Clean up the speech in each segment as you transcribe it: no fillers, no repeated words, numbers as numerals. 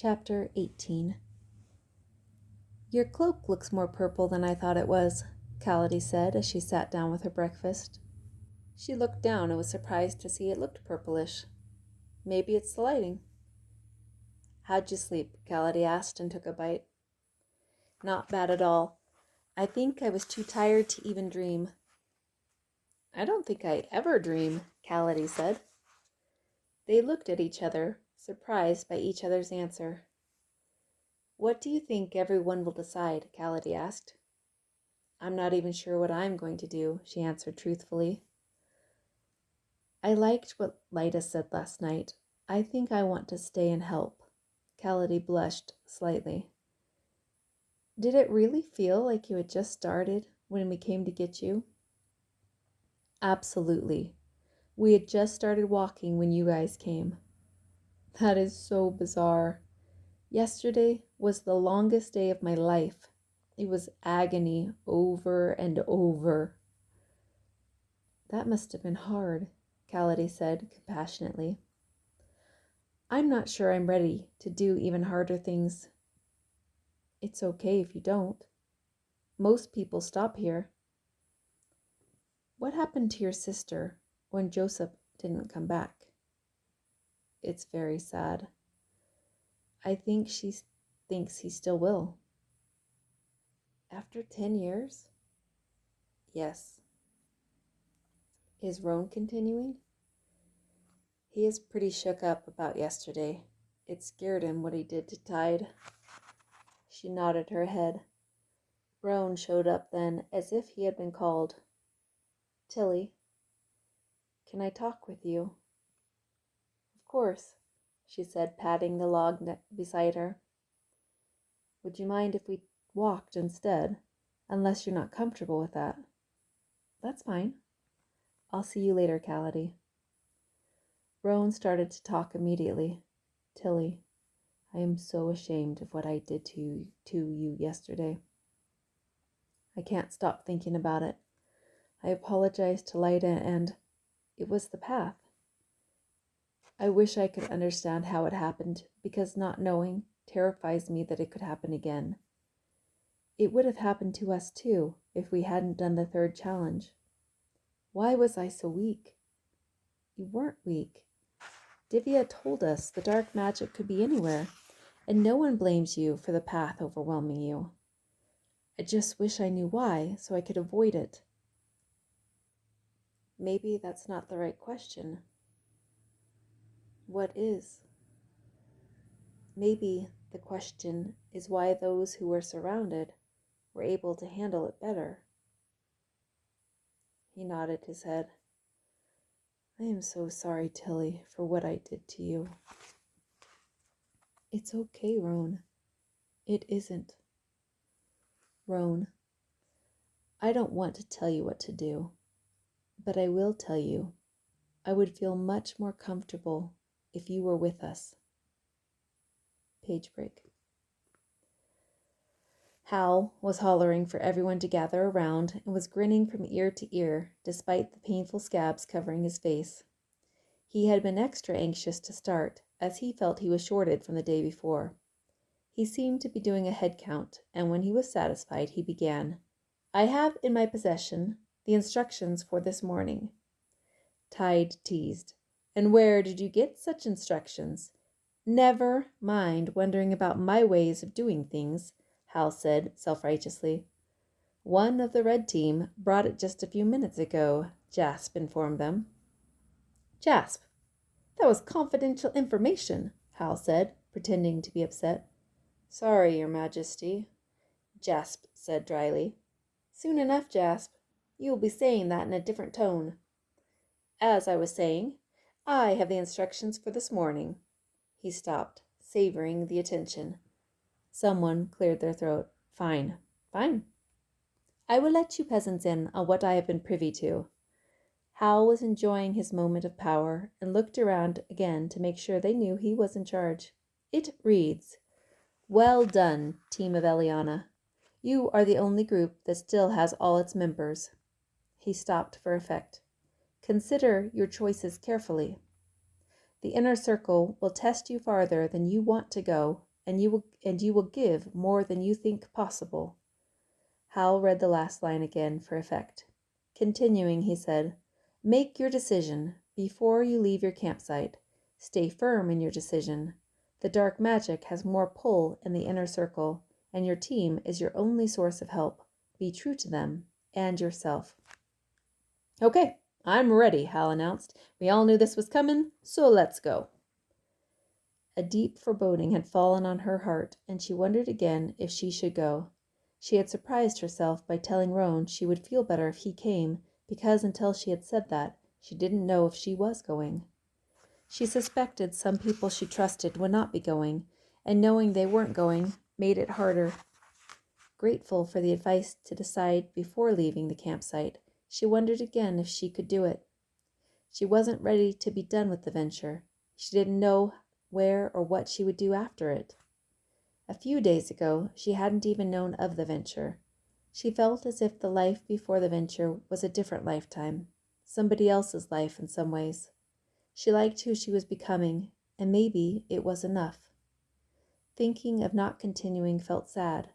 Chapter 18. Your cloak looks more purple than I thought it was, Callady said as she sat down with her breakfast. She looked down and was surprised to see it looked purplish. Maybe it's the lighting. How'd you sleep? Callady asked and took a bite. Not bad at all. I think I was too tired to even dream. I don't think I ever dream, Callady said. They looked at each other, surprised by each other's answer. What do you think everyone will decide? Callady asked. I'm not even sure what I'm going to do, she answered truthfully. I liked what Lyda said last night. I think I want to stay and help. Callady blushed slightly. Did it really feel like you had just started when we came to get you? Absolutely. We had just started walking when you guys came. That is so bizarre. Yesterday was the longest day of my life. It was agony over and over. That must have been hard, Callady said compassionately. I'm not sure I'm ready to do even harder things. It's okay if you don't. Most people stop here. What happened to your sister when Joseph didn't come back? It's very sad. I think she thinks he still will. After 10 years? Yes. Is Roan continuing? He is pretty shook up about yesterday. It scared him what he did to Tide. She nodded her head. Roan showed up then, as if he had been called. Tilly, can I talk with you? Of course, she said, patting the log beside her. Would you mind if we walked instead, unless you're not comfortable with that? That's fine. I'll see you later, Callady. Roan started to talk immediately. Tilly, I am so ashamed of what I did to you yesterday. I can't stop thinking about it. I apologized to Lyda and it was the path. I wish I could understand how it happened, because not knowing terrifies me that it could happen again. It would have happened to us too if we hadn't done the third challenge. Why was I so weak? You weren't weak. Divya told us the dark magic could be anywhere, and no one blames you for the path overwhelming you. I just wish I knew why, so I could avoid it. Maybe that's not the right question. What is? Maybe the question is why those who were surrounded were able to handle it better. He nodded his head. I am so sorry, Tilly, for what I did to you. It's okay, Roan. It isn't. Roan, I don't want to tell you what to do, but I will tell you, I would feel much more comfortable if you were with us. Page break. Hal was hollering for everyone to gather around and was grinning from ear to ear despite the painful scabs covering his face. He had been extra anxious to start as he felt he was shorted from the day before. He seemed to be doing a head count, and when he was satisfied, he began. I have in my possession the instructions for this morning. Tide teased. And where did you get such instructions? Never mind wondering about my ways of doing things, Hal said self-righteously. One of the red team brought it just a few minutes ago, Jasp informed them. Jasp, that was confidential information, Hal said, pretending to be upset. Sorry, Your Majesty, Jasp said dryly. Soon enough, Jasp. You will be saying that in a different tone. As I was saying, I have the instructions for this morning. He stopped, savoring the attention. Someone cleared their throat. Fine, fine. I will let you peasants in on what I have been privy to. Hal was enjoying his moment of power and looked around again to make sure they knew he was in charge. It reads, Well done, team of Eliana. You are the only group that still has all its members. He stopped for effect. Consider your choices carefully. The inner circle will test you farther than you want to go, and you will give more than you think possible." Hal read the last line again for effect. Continuing, he said, "Make your decision before you leave your campsite. Stay firm in your decision. The dark magic has more pull in the inner circle, and your team is your only source of help. Be true to them and yourself." "Okay, I'm ready," Hal announced. "We all knew this was coming, so let's go." A deep foreboding had fallen on her heart, and she wondered again if she should go. She had surprised herself by telling Roan she would feel better if he came, because until she had said that, she didn't know if she was going. She suspected some people she trusted would not be going, and knowing they weren't going made it harder. Grateful for the advice to decide before leaving the campsite, she wondered again if she could do it. She wasn't ready to be done with the venture. She didn't know where or what she would do after it. A few days ago, she hadn't even known of the venture. She felt as if the life before the venture was a different lifetime, somebody else's life in some ways. She liked who she was becoming, and maybe it was enough. Thinking of not continuing felt sad.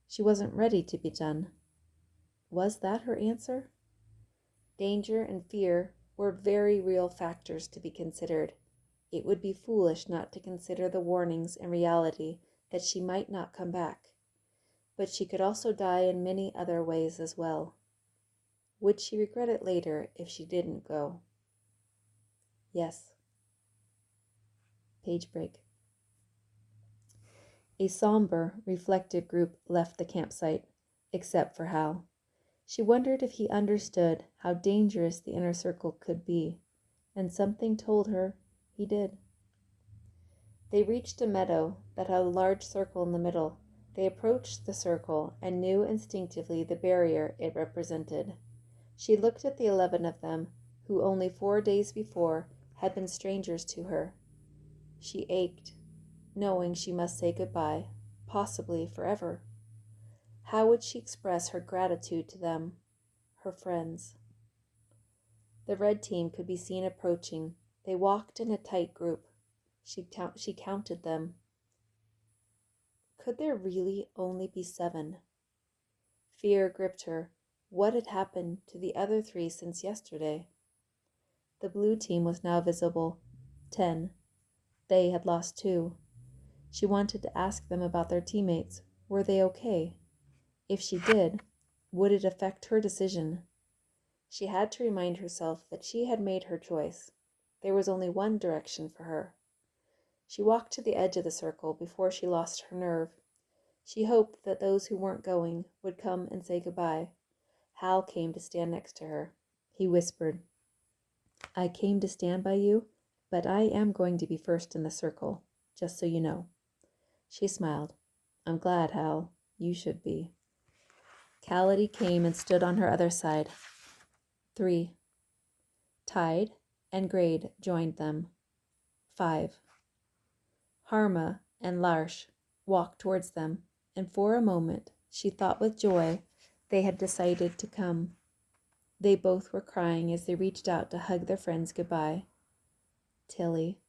She wasn't ready to be done. Was that her answer? Danger and fear were very real factors to be considered. It would be foolish not to consider the warnings and reality that she might not come back. But she could also die in many other ways as well. Would she regret it later if she didn't go? Yes. Page break. A somber, reflective group left the campsite, except for Hal. She wondered if he understood how dangerous the inner circle could be, and something told her he did. They reached a meadow that had a large circle in the middle. They approached the circle and knew instinctively the barrier it represented. She looked at the 11 of them, who only 4 days before had been strangers to her. She ached, knowing she must say goodbye, possibly forever. How would she express her gratitude to them, her friends? The red team could be seen approaching. They walked in a tight group. She counted them. Could there really only be 7? Fear gripped her. What had happened to the other 3 since yesterday? The blue team was now visible. 10. They had lost 2. She wanted to ask them about their teammates. Were they okay? If she did, would it affect her decision? She had to remind herself that she had made her choice. There was only one direction for her. She walked to the edge of the circle before she lost her nerve. She hoped that those who weren't going would come and say goodbye. Hal came to stand next to her. He whispered, "I came to stand by you, but I am going to be first in the circle, just so you know." She smiled. "I'm glad, Hal. You should be." Callity came and stood on her other side. 3. Tide and Grade joined them. 5. Harma and Larsh walked towards them, and for a moment she thought with joy they had decided to come. They both were crying as they reached out to hug their friends goodbye. "Tilly,"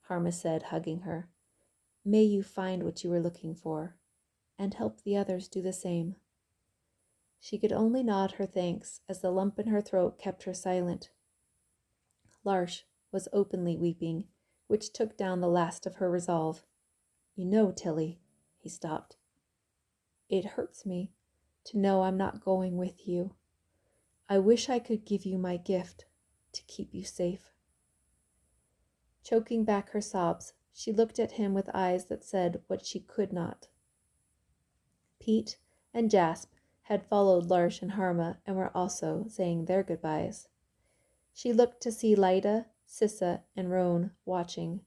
Harma said, hugging her, "may you find what you were looking for, and help the others do the same." She could only nod her thanks as the lump in her throat kept her silent. Larsh was openly weeping, which took down the last of her resolve. "You know, Tilly," he stopped, "it hurts me to know I'm not going with you. I wish I could give you my gift to keep you safe." Choking back her sobs, she looked at him with eyes that said what she could not. Pete and Jasp had followed Larsh and Harma and were also saying their goodbyes. She looked to see Lyda, Sissa, and Roan watching.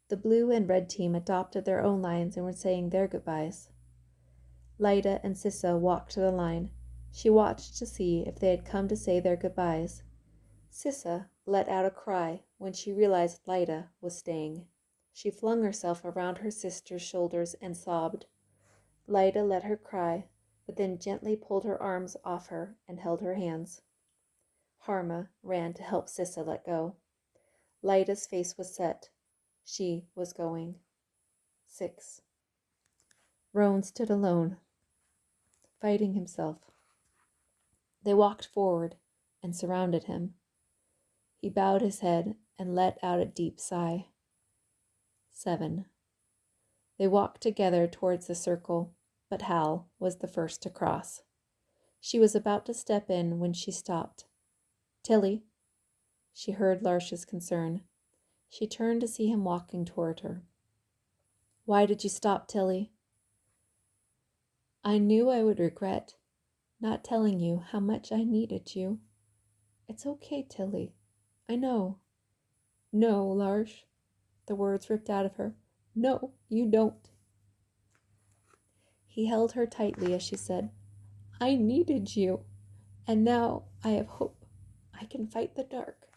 The blue and red team adopted their own lines and were saying their goodbyes. Lyda and Sissa walked to the line. She watched to see if they had come to say their goodbyes. Sissa let out a cry when she realized Lyda was staying. She flung herself around her sister's shoulders and sobbed. Lyda let her cry, but then gently pulled her arms off her and held her hands. Harma ran to help Sissa let go. Lyda's face was set. She was going. 6. Roan stood alone, fighting himself. They walked forward and surrounded him. He bowed his head and let out a deep sigh. 7. They walked together towards the circle, but Hal was the first to cross. She was about to step in when she stopped. Tilly. She heard Larsh's concern. She turned to see him walking toward her. Why did you stop, Tilly? I knew I would regret not telling you how much I needed you. It's okay, Tilly. I know. No, Larsh. The words ripped out of her. No, you don't. He held her tightly as she said, I needed you, and now I have hope. I can fight the dark.